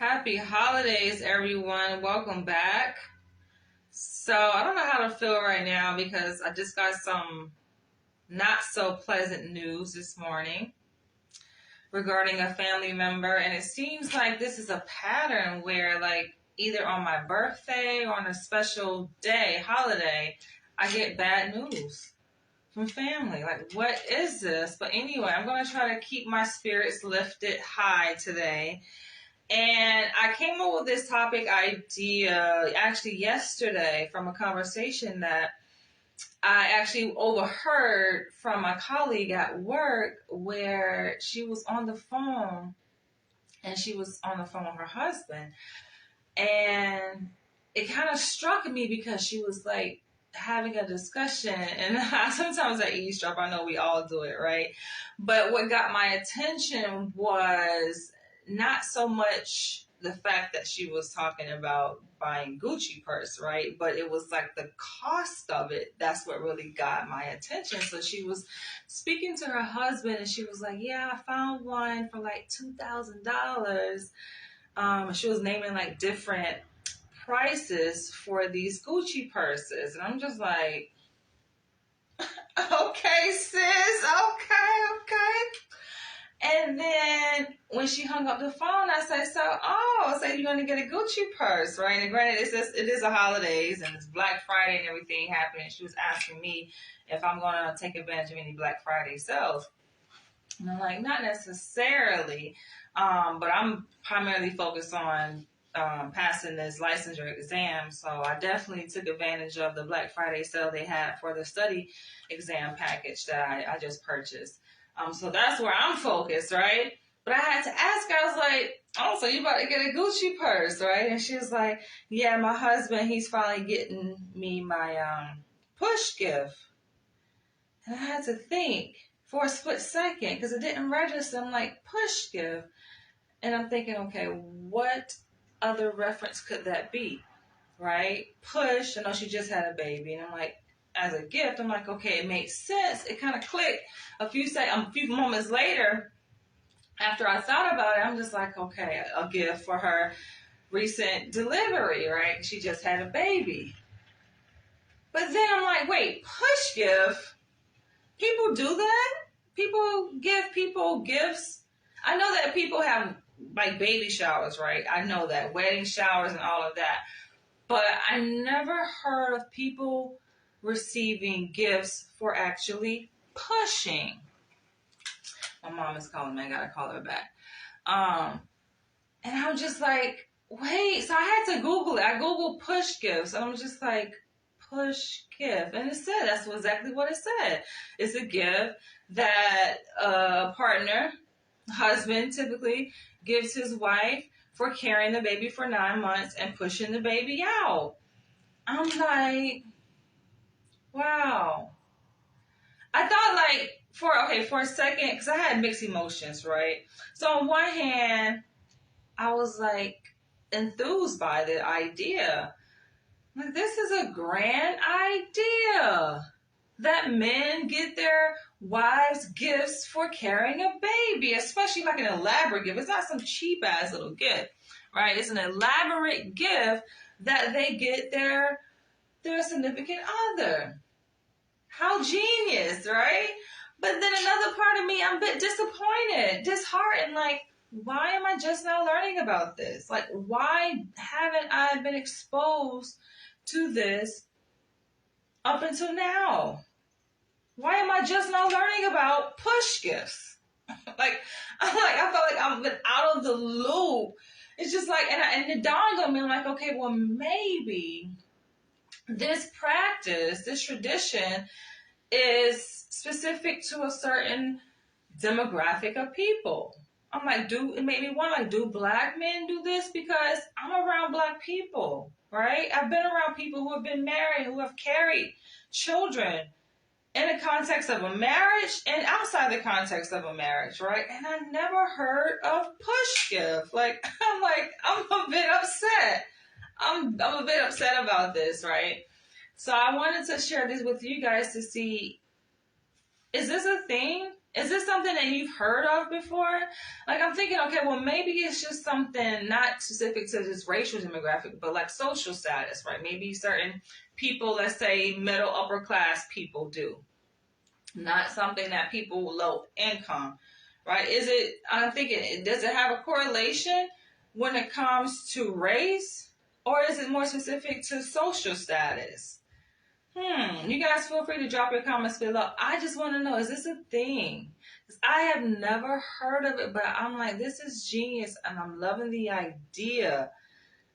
Happy holidays, everyone. Welcome back. So, I don't know how to feel right now because I just got some not so pleasant news this morning regarding a family member. And it seems like this is a pattern where, like, either on my birthday or on a special day, holiday, I get bad news from family. Like, what is this? But anyway, I'm going to try to keep my spirits lifted high today. And I came up with this topic idea actually yesterday from a conversation that I actually overheard from a colleague at work where she was on the phone and she was on the phone with her husband. And it kind of struck me because she was like having a discussion, and sometimes I eavesdrop. I know we all do it, right? But what got my attention was not so much the fact that she was talking about buying Gucci purse, right? But it was like the cost of it. That's what really got my attention. So she was speaking to her husband and she was like, yeah, I found one for like $2,000. She was naming like different prices for these Gucci purses. And I'm just like, okay, sis, okay. And then when she hung up the phone, I said, so you're going to get a Gucci purse, right? And granted, it is a holidays and it's Black Friday and everything happening. She was asking me if I'm going to take advantage of any Black Friday sales. And I'm like, not necessarily, but I'm primarily focused on passing this licensure exam. So I definitely took advantage of the Black Friday sale they had for the study exam package that I just purchased. So that's where I'm focused, right? But I had to ask her, I was like, oh, so you about to get a Gucci purse, right? And she was like, yeah, my husband, he's finally getting me my push gift. And I had to think for a split second because it didn't register. I'm like, push gift. And I'm thinking, okay, what other reference could that be, right? Push, I know she just had a baby. And I'm like, as a gift, I'm like, okay, it makes sense. It kind of clicked a few moments later. After I thought about it, I'm just like, okay, a gift for her recent delivery, right? She just had a baby. But then I'm like, wait, push gift? People do that? People give people gifts? I know that people have like baby showers, right? I know that. Wedding showers and all of that. But I never heard of people receiving gifts for actually pushing. My mom is calling me. I gotta call her back. And I'm just like, wait. So I had to Google it. I Googled push gifts. And I'm just like, push gift. And it said, that's exactly what it said. It's a gift that a partner, husband typically, gives his wife for carrying the baby for 9 months and pushing the baby out. I'm like, wow. I thought like, for a second, because I had mixed emotions, right? So on one hand, I was like enthused by the idea. Like, this is a grand idea that men get their wives gifts for carrying a baby, especially like an elaborate gift. It's not some cheap ass little gift, right? It's an elaborate gift that they get their significant other. How genius, right? But then another part of me, I'm a bit disappointed, disheartened, like, why am I just now learning about this? Like, why haven't I been exposed to this up until now? Why am I just now learning about push gifts? I felt like I've been out of the loop. It's just like, and it dawned on me, I'm like, okay, well, maybe this practice, this tradition is specific to a certain demographic of people. I'm like, it made me wonder, like, do black men do this? Because I'm around black people, right? I've been around people who have been married, who have carried children in the context of a marriage and outside the context of a marriage, right? And I never heard of push gift. Like, I'm a bit upset. I'm a bit upset about this, right? So I wanted to share this with you guys to see, is this a thing? Is this something that you've heard of before? Like, I'm thinking, okay, well, maybe it's just something not specific to this racial demographic, but like social status, right? Maybe certain people, let's say middle, upper class people do. Not something that people with low income, right? I'm thinking, does it have a correlation when it comes to race? Or is it more specific to social status? You guys feel free to drop your comments below. I just want to know, is this a thing? 'Cause I have never heard of it, but I'm like, this is genius and I'm loving the idea.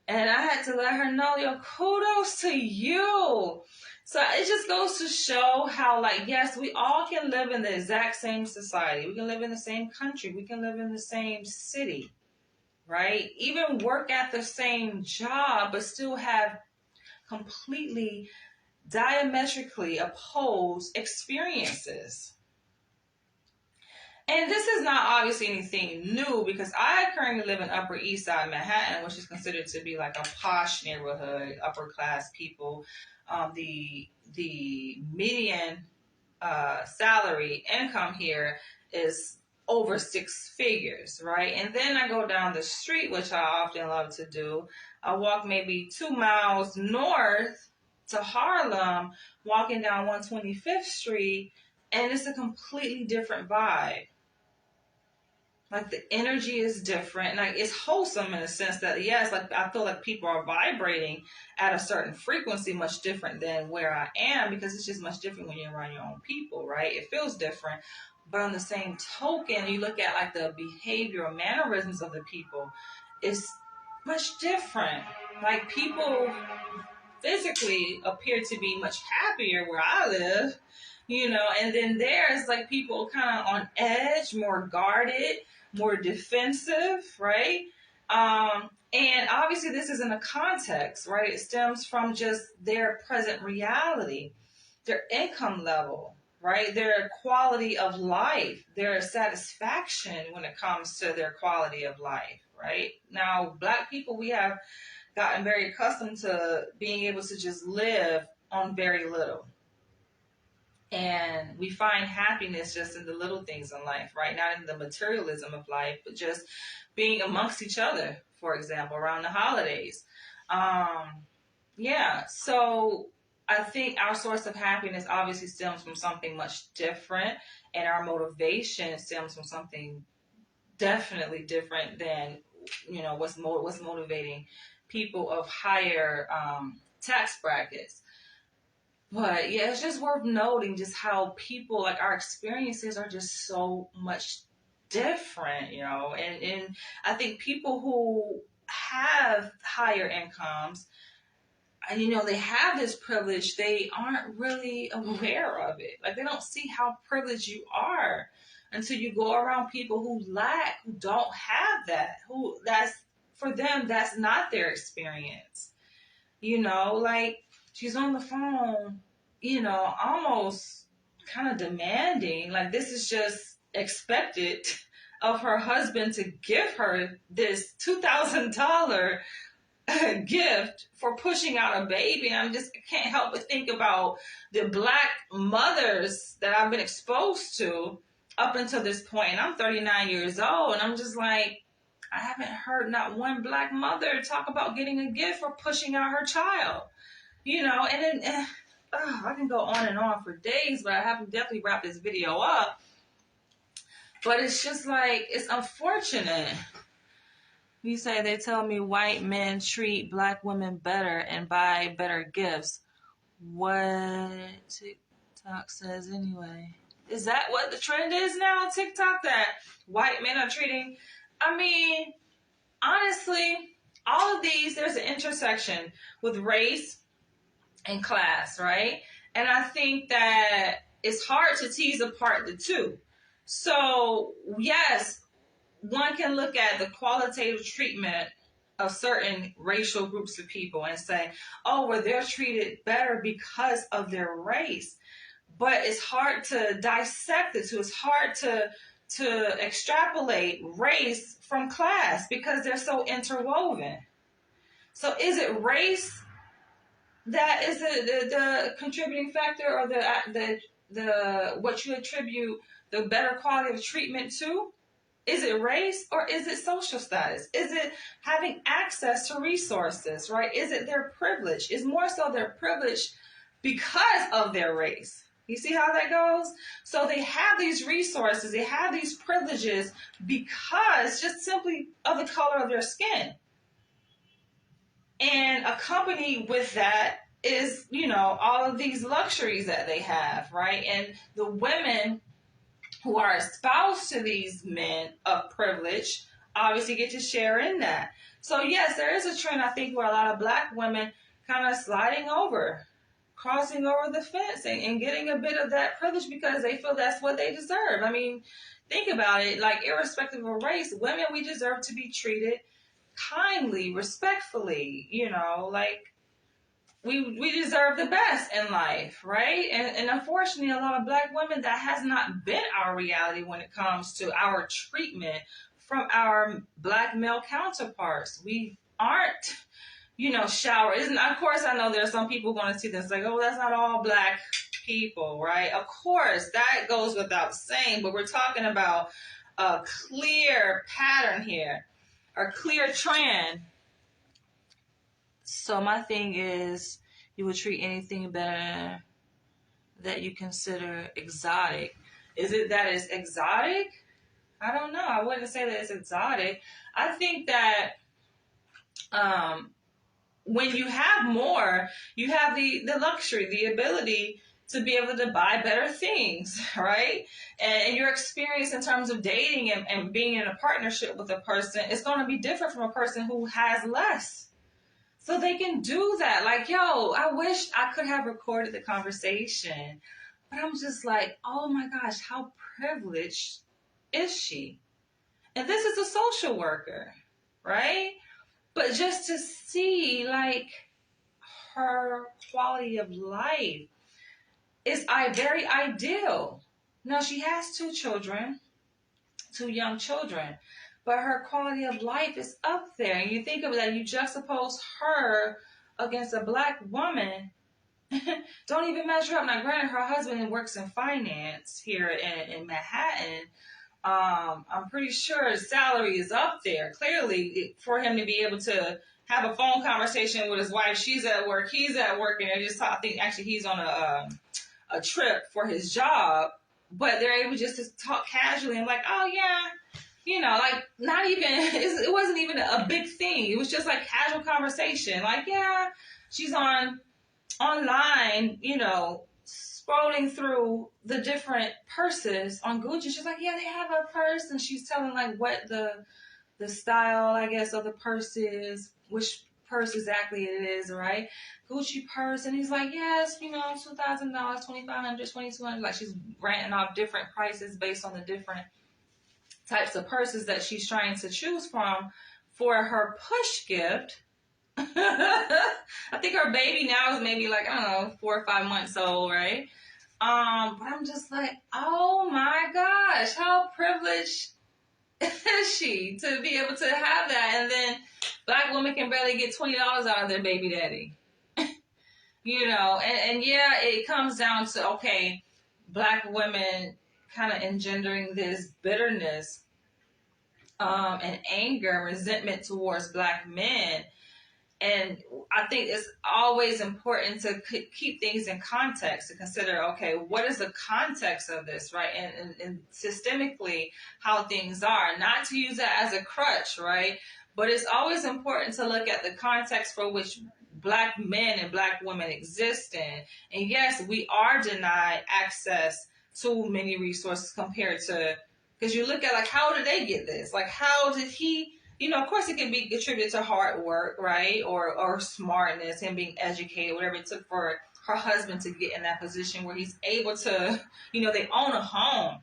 And I had to let her know, yo, kudos to you. So it just goes to show how, like, yes, we all can live in the exact same society. We can live in the same country. We can live in the same city, right? Even work at the same job, but still have completely diametrically opposed experiences. And this is not obviously anything new because I currently live in Upper East Side Manhattan, which is considered to be like a posh neighborhood, upper class people. The median salary income here is over 6 figures, right? And then I go down the street, which I often love to do. I walk maybe 2 miles north to Harlem, walking down 125th Street, and it's a completely different vibe. Like the energy is different. Like it's wholesome in the sense that yes, like I feel like people are vibrating at a certain frequency much different than where I am because it's just much different when you're around your own people, right? It feels different. But on the same token, you look at like the behavioral mannerisms of the people, it's much different. Like people physically appear to be much happier where I live, and then there's like people kind of on edge, more guarded, more defensive, right? And obviously this is in a context, right? It stems from just their present reality, their income level, right? Their quality of life, their satisfaction when it comes to their quality of life, right? Now, Black people, we have gotten very accustomed to being able to just live on very little. And we find happiness just in the little things in life, right? Not in the materialism of life, but just being amongst each other, for example, around the holidays. So I think our source of happiness obviously stems from something much different, and our motivation stems from something definitely different than what's motivating people of higher tax brackets. But yeah, it's just worth noting just how people, like our experiences are just so much different, and I think people who have higher incomes, and they have this privilege, they aren't really aware of it. Like they don't see how privileged you are until you go around people who don't have that, for them, that's not their experience. Like she's on the phone, almost kind of demanding, like this is just expected of her husband to give her this $2,000 gift for pushing out a baby. And I can't help but think about the Black mothers that I've been exposed to up until this point. And I'm 39 years old, and I'm just like, I haven't heard not one Black mother talk about getting a gift for pushing out her child. And then I can go on and on for days, but I have to definitely wrap this video up. But it's just like, it's unfortunate. You say they tell me white men treat Black women better and buy better gifts. What TikTok says anyway. Is that what the trend is now on TikTok? That white men are treating... I mean, honestly, all of these, there's an intersection with race and class, right? And I think that it's hard to tease apart the two. So, yes, one can look at the qualitative treatment of certain racial groups of people and say, oh, well, they're treated better because of their race. But it's hard to dissect the two. It's hard to extrapolate race from class because they're so interwoven. So is it race that is the contributing factor, or the what you attribute the better quality of treatment too? Is it race or is it social status? Is it having access to resources, right? Is it their privilege? Is more so their privilege because of their race? You see how that goes? So they have these resources, they have these privileges because just simply of the color of their skin. And accompanied with that is, all of these luxuries that they have, right? And the women who are espoused to these men of privilege obviously get to share in that. So yes, there is a trend, I think, where a lot of Black women kind of sliding over, crossing over the fence and getting a bit of that privilege because they feel that's what they deserve. I mean, think about it, like irrespective of race, women, we deserve to be treated kindly, respectfully, like we deserve the best in life, right? And unfortunately, a lot of Black women, that has not been our reality when it comes to our treatment from our Black male counterparts. We aren't, showered. Of course, I know there are some people going to see this like, oh, that's not all Black people, right? Of course, that goes without saying, but we're talking about a clear pattern here, a clear trend. So my thing is, you would treat anything better that you consider exotic. Is it that it's exotic? I don't know. I wouldn't say that it's exotic. I think that when you have more, you have the luxury, the ability to be able to buy better things, right? And your experience in terms of dating and being in a partnership with a person is going to be different from a person who has less. So they can do that. Like, yo, I wish I could have recorded the conversation. But I'm just like, oh my gosh, how privileged is she? And this is a social worker, right? But just to see, like, her quality of life is very ideal. Now, she has 2 children, 2 young children. But her quality of life is up there. And you think of that, you juxtapose her against a Black woman, don't even measure up. Now, granted, her husband works in finance here in Manhattan. I'm pretty sure his salary is up there. Clearly, for him to be able to have a phone conversation with his wife, she's at work, he's at work, and I think actually he's on a trip for his job. But they're able just to talk casually and like, oh yeah. Like not even, it wasn't even a big thing. It was just like casual conversation. Like, yeah, she's online, scrolling through the different purses on Gucci. She's like, yeah, they have a purse. And she's telling like what the style, I guess, of the purse is, which purse exactly it is, right? Gucci purse. And he's like, yes, $2,000, $2,500, $2,200. Like she's ranting off different prices based on the different types of purses that she's trying to choose from for her push gift. I think her baby now is maybe like, I don't know, 4 or 5 months old, right? But I'm just like, oh my gosh, how privileged is she to be able to have that? And then Black women can barely get $20 out of their baby daddy. And yeah, it comes down to, okay, Black women kind of engendering this bitterness and anger and resentment towards Black men. And I think it's always important to keep things in context, to consider, okay, what is the context of this, right? And systemically how things are, not to use that as a crutch, right? But it's always important to look at the context for which Black men and Black women exist in. And yes, we are denied access to many resources compared to, because you look at like, how did they get this? Like, how did he, of course it can be attributed to hard work, right? Or smartness, him being educated, whatever it took for her husband to get in that position where he's able to, they own a home.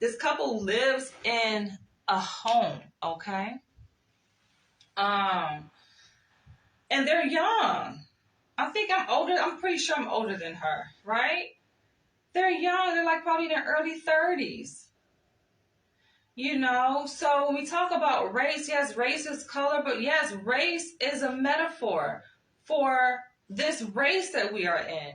This couple lives in a home, okay? And they're young. I think I'm older. I'm pretty sure I'm older than her, right? They're young. They're like probably in their early 30s. So when we talk about race, yes, race is color, but yes, race is a metaphor for this race that we are in.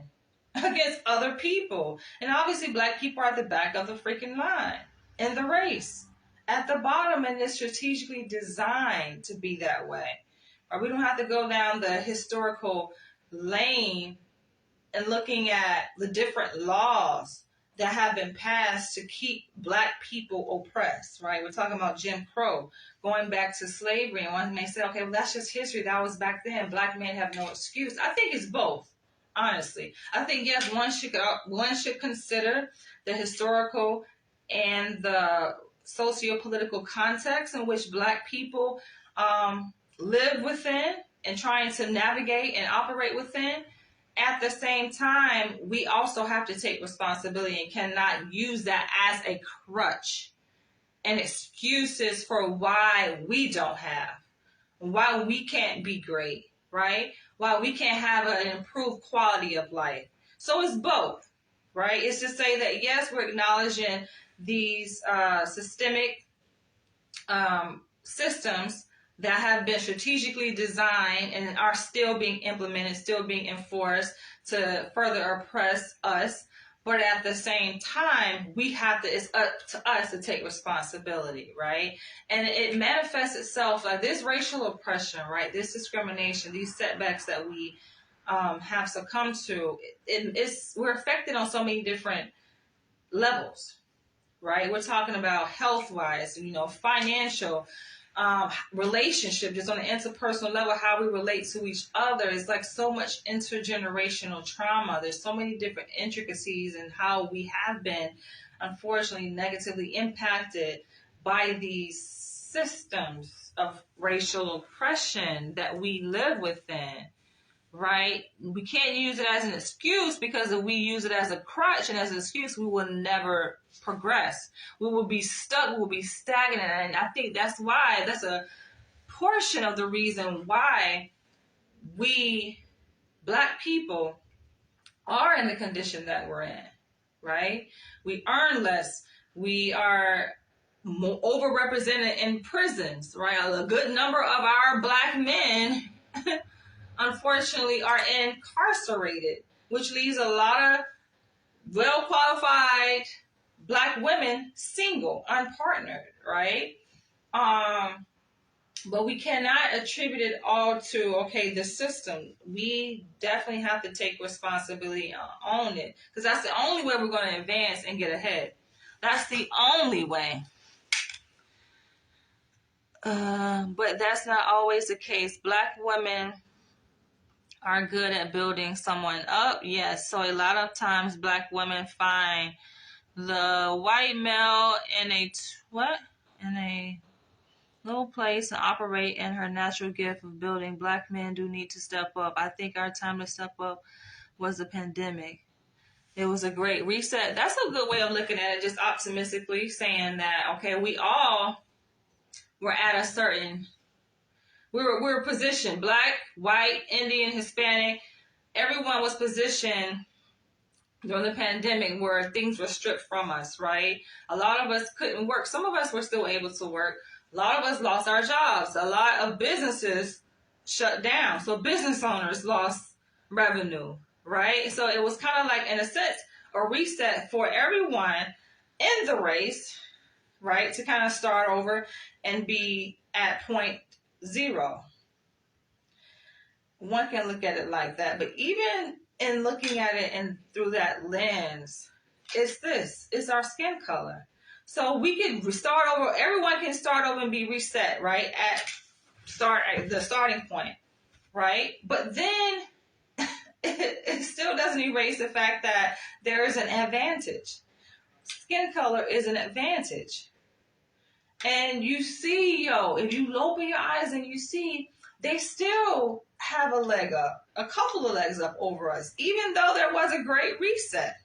against other people. And obviously black people are at the back of the freaking line in the race, at the bottom, and it's strategically designed to be that way. Or we don't have to go down the historical lane and looking at the different laws that have been passed to keep black people oppressed, right? We're talking about Jim Crow, going back to slavery, and one may say, okay, well, that's just history. That was back then. Black men have no excuse. I think it's both, honestly. I think, yes, one should consider the historical and the socio-political context in which black people live within and trying to navigate and operate within. At the same time, we also have to take responsibility and cannot use that as a crutch and excuses for why we don't have, why we can't be great, right? Why we can't have an improved quality of life. So it's both, right? It's to say that, yes, we're acknowledging these systemic systems that have been strategically designed and are still being implemented, still being enforced to further oppress us. But at the same time, it's up to us to take responsibility, right? And it manifests itself like this racial oppression, right? This discrimination, these setbacks that we have succumbed to, we're affected on so many different levels, right? We're talking about health-wise, financial, relationship, just on an interpersonal level, how we relate to each other. It's like so much intergenerational trauma. There's so many different intricacies in how we have been, unfortunately, negatively impacted by these systems of racial oppression that we live within, right? We can't use it as an excuse, because if we use it as a crutch and as an excuse, we will never progress. We will be stuck. We will be stagnant. And I think that's a portion of the reason why we black people are in the condition that we're in, right? We earn less. We are more overrepresented in prisons, right? A good number of our black men unfortunately are incarcerated, which leaves a lot of well-qualified black women single, unpartnered, right? But we cannot attribute it all to, okay, the system. We definitely have to take responsibility and own it, because that's the only way we're going to advance and get ahead. That's the only way. But that's not always the case. Black women are good at building someone up. Yes, so a lot of times black women find the white male in a low place and operate in her natural gift of building. Black men do need to step up. I think our time to step up was the pandemic. It was a great reset. That's a good way of looking at it, just optimistically saying that, okay, we all were at a certain, we were positioned, black, white, Indian, Hispanic, everyone was positioned during the pandemic where things were stripped from us, right? A lot of us couldn't work. Some of us were still able to work. A lot of us lost our jobs. A lot of businesses shut down. So business owners lost revenue, right? So it was kind of like, in a sense, a reset for everyone in the race, right? To kind of start over and be at point zero. One can look at it like that. But even in looking at it and through that lens, it's our skin color. So we can start over. Everyone can start over and be reset, right? At the starting point, right? But then it still doesn't erase the fact that there is an advantage. Skin color is an advantage. And you see, if you open your eyes and you see, they still have a leg up, a couple of legs up over us, even though there was a great reset.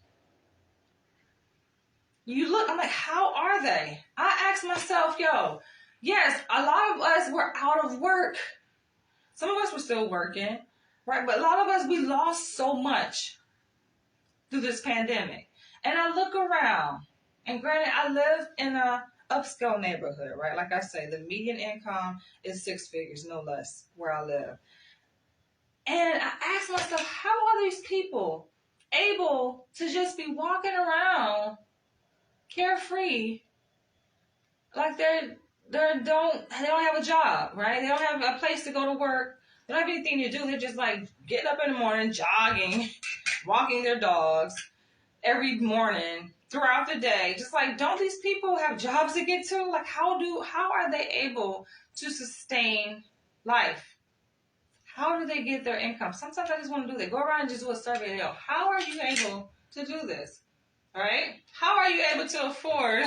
You look, I'm like, how are they? I asked myself, yes, a lot of us were out of work. Some of us were still working, right? But a lot of us, we lost so much through this pandemic. And I look around, and granted, I live in a upscale neighborhood, right? Like I say, the median income is 6 figures, no less, where I live. And I asked myself, how are these people able to just be walking around carefree, like they don't have a job, right? They don't have a place to go to work. They don't have anything to do. They're just like getting up in the morning, jogging, walking their dogs every morning throughout the day. Just like, don't these people have jobs to get to? Like, how are they able to sustain life? How do they get their income? Sometimes I just want to do that. Go around and just do a survey. How are you able to do this? All right? How are you able to afford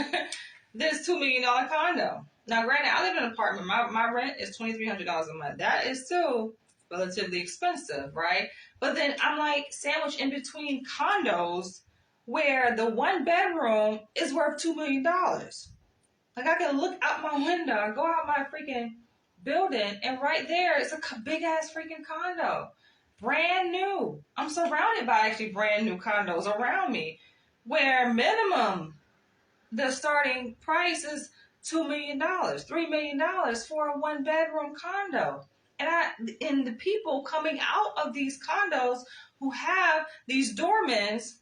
this $2 million condo? Now, granted, I live in an apartment. My rent is $2,300 a month. That is still relatively expensive, right? But then I'm like sandwiched in between condos where the one bedroom is worth $2 million. Like, I can look out my window, go out my freaking building, and right there is a big ass freaking condo. Brand new. I'm surrounded by actually brand new condos around me where minimum the starting price is $2 million, $3 million for a one bedroom condo. And the people coming out of these condos who have these doormans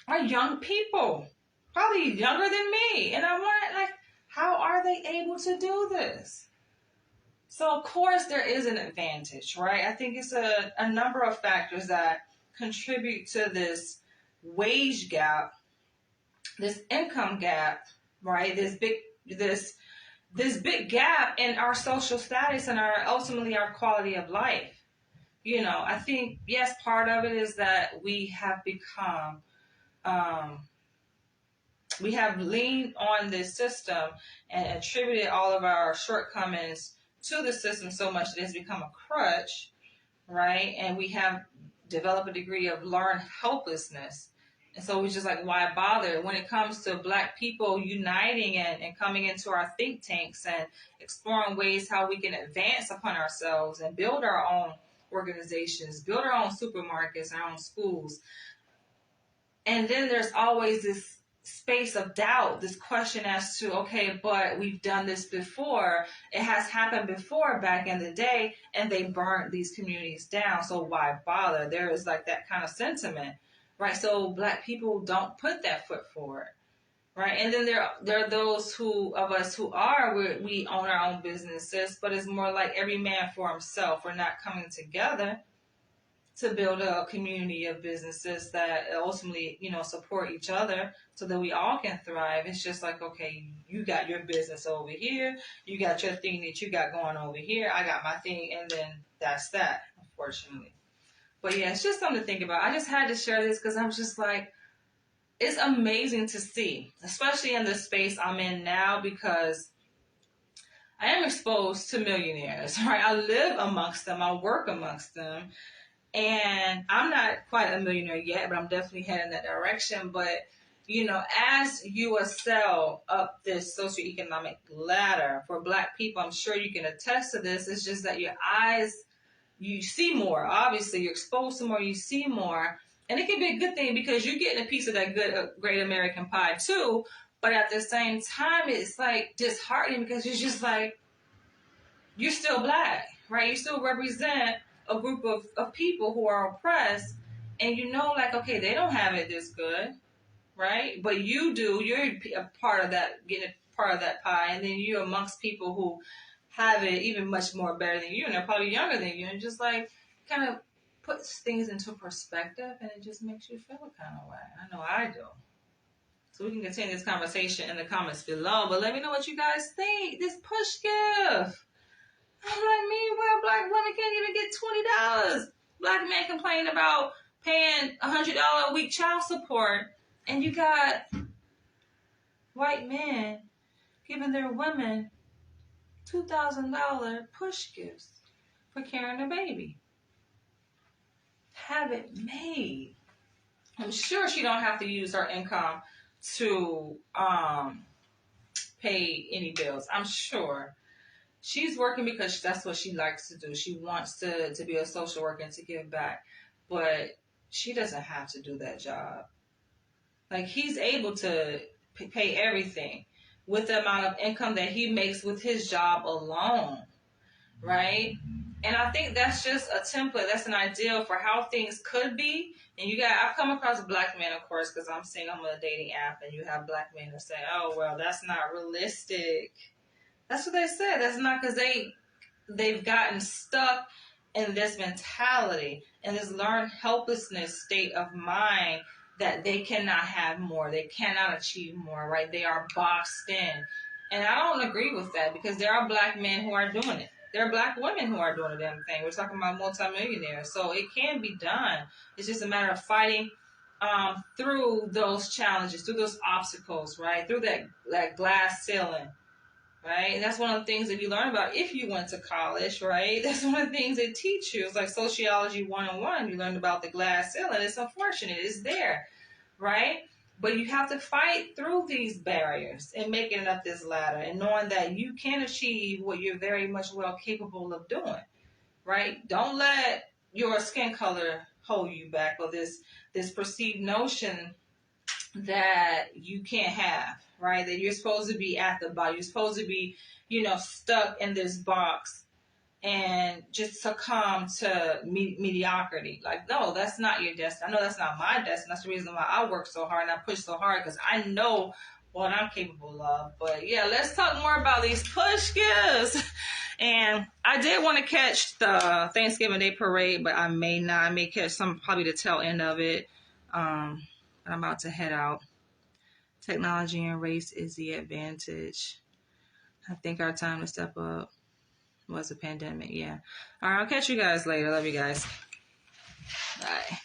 are young people, probably younger than me. And I'm wondering, like, how are they able to do this? So, of course, there is an advantage, right? I think it's a number of factors that contribute to this wage gap, this income gap, right? This big gap in our social status and ultimately our quality of life. You know, I think, yes, part of it is that we have become, we have leaned on this system and attributed all of our shortcomings to the system so much that it's become a crutch, right? And we have developed a degree of learned helplessness. And so we're just like, why bother? When it comes to Black people uniting and coming into our think tanks and exploring ways how we can advance upon ourselves and build our own organizations, build our own supermarkets, our own schools. And then there's always this space of doubt, this question as to, okay, but we've done this before. It has happened before back in the day, and they burnt these communities down. So why bother? There is like that kind of sentiment, right? So Black people don't put that foot forward, right? And then there are those of us who we own our own businesses, but it's more like every man for himself. We're not coming together to build a community of businesses that ultimately, support each other so that we all can thrive. It's just like, okay, you got your business over here, you got your thing that you got going over here, I got my thing, and then that's that, unfortunately. But yeah, it's just something to think about. I just had to share this because I'm just like, it's amazing to see, especially in the space I'm in now, because I am exposed to millionaires, right? I live amongst them, I work amongst them. And I'm not quite a millionaire yet, but I'm definitely heading that direction. But, as you excel up this socioeconomic ladder for Black people, I'm sure you can attest to this. It's just that your eyes, you see more. Obviously, you're exposed to more, you see more. And it can be a good thing because you're getting a piece of that good, great American pie too. But at the same time, it's like disheartening because you're just like, you're still Black, right? You still represent a group of people who are oppressed, and like, okay, they don't have it this good, right? But you do. You're a part of that, getting a part of that pie, and then you're amongst people who have it even much more better than you, and they're probably younger than you, and just like kind of puts things into perspective, and it just makes you feel a kind of way. I know I do. So we can continue this conversation in the comments below, but let me know what you guys think. This push gift. I'm like, meanwhile, Black women can't even get $20. Black men complain about paying $100 a week child support, and you got white men giving their women $2,000 push gifts for carrying a baby. Have it made. I'm sure she don't have to use her income to pay any bills. I'm sure. She's working because that's what she likes to do. She wants to be a social worker and to give back. But she doesn't have to do that job. Like, he's able to pay everything with the amount of income that he makes with his job alone, right? And I think that's just a template. That's an ideal for how things could be. And I've come across black men, of course, because I'm seeing I'm on a dating app, and you have black men that say, "Oh, well, that's not realistic." That's what they said. That's not, because they've gotten stuck in this mentality and this learned helplessness state of mind that they cannot have more, they cannot achieve more, right? They are boxed in. And I don't agree with that, because there are black men who are doing it. There are black women who are doing the damn thing. We're talking about multimillionaires. So it can be done. It's just a matter of fighting through those challenges, through those obstacles, right? Through that glass ceiling. Right? And that's one of the things that you learn about if you went to college, right? That's one of the things they teach you. It's like sociology 101. You learn about the glass ceiling. It's unfortunate. It's there, right? But you have to fight through these barriers and making it up this ladder and knowing that you can achieve what you're very much well capable of doing, right? Don't let your skin color hold you back, or this perceived notion that you can't have, right? That you're supposed to be at the bottom. You're supposed to be, stuck in this box and just succumb to mediocrity. Like, no, that's not your destiny. I know that's not my destiny. That's the reason why I work so hard and I push so hard, because I know what I'm capable of. But yeah, let's talk more about these push gifts. And I did want to catch the Thanksgiving Day parade, but I may not. I may catch some, probably the tail end of it. I'm about to head out. Technology and race is the advantage. I think our time to step up was a pandemic. Yeah. All right. I'll catch you guys later. Love you guys. Bye.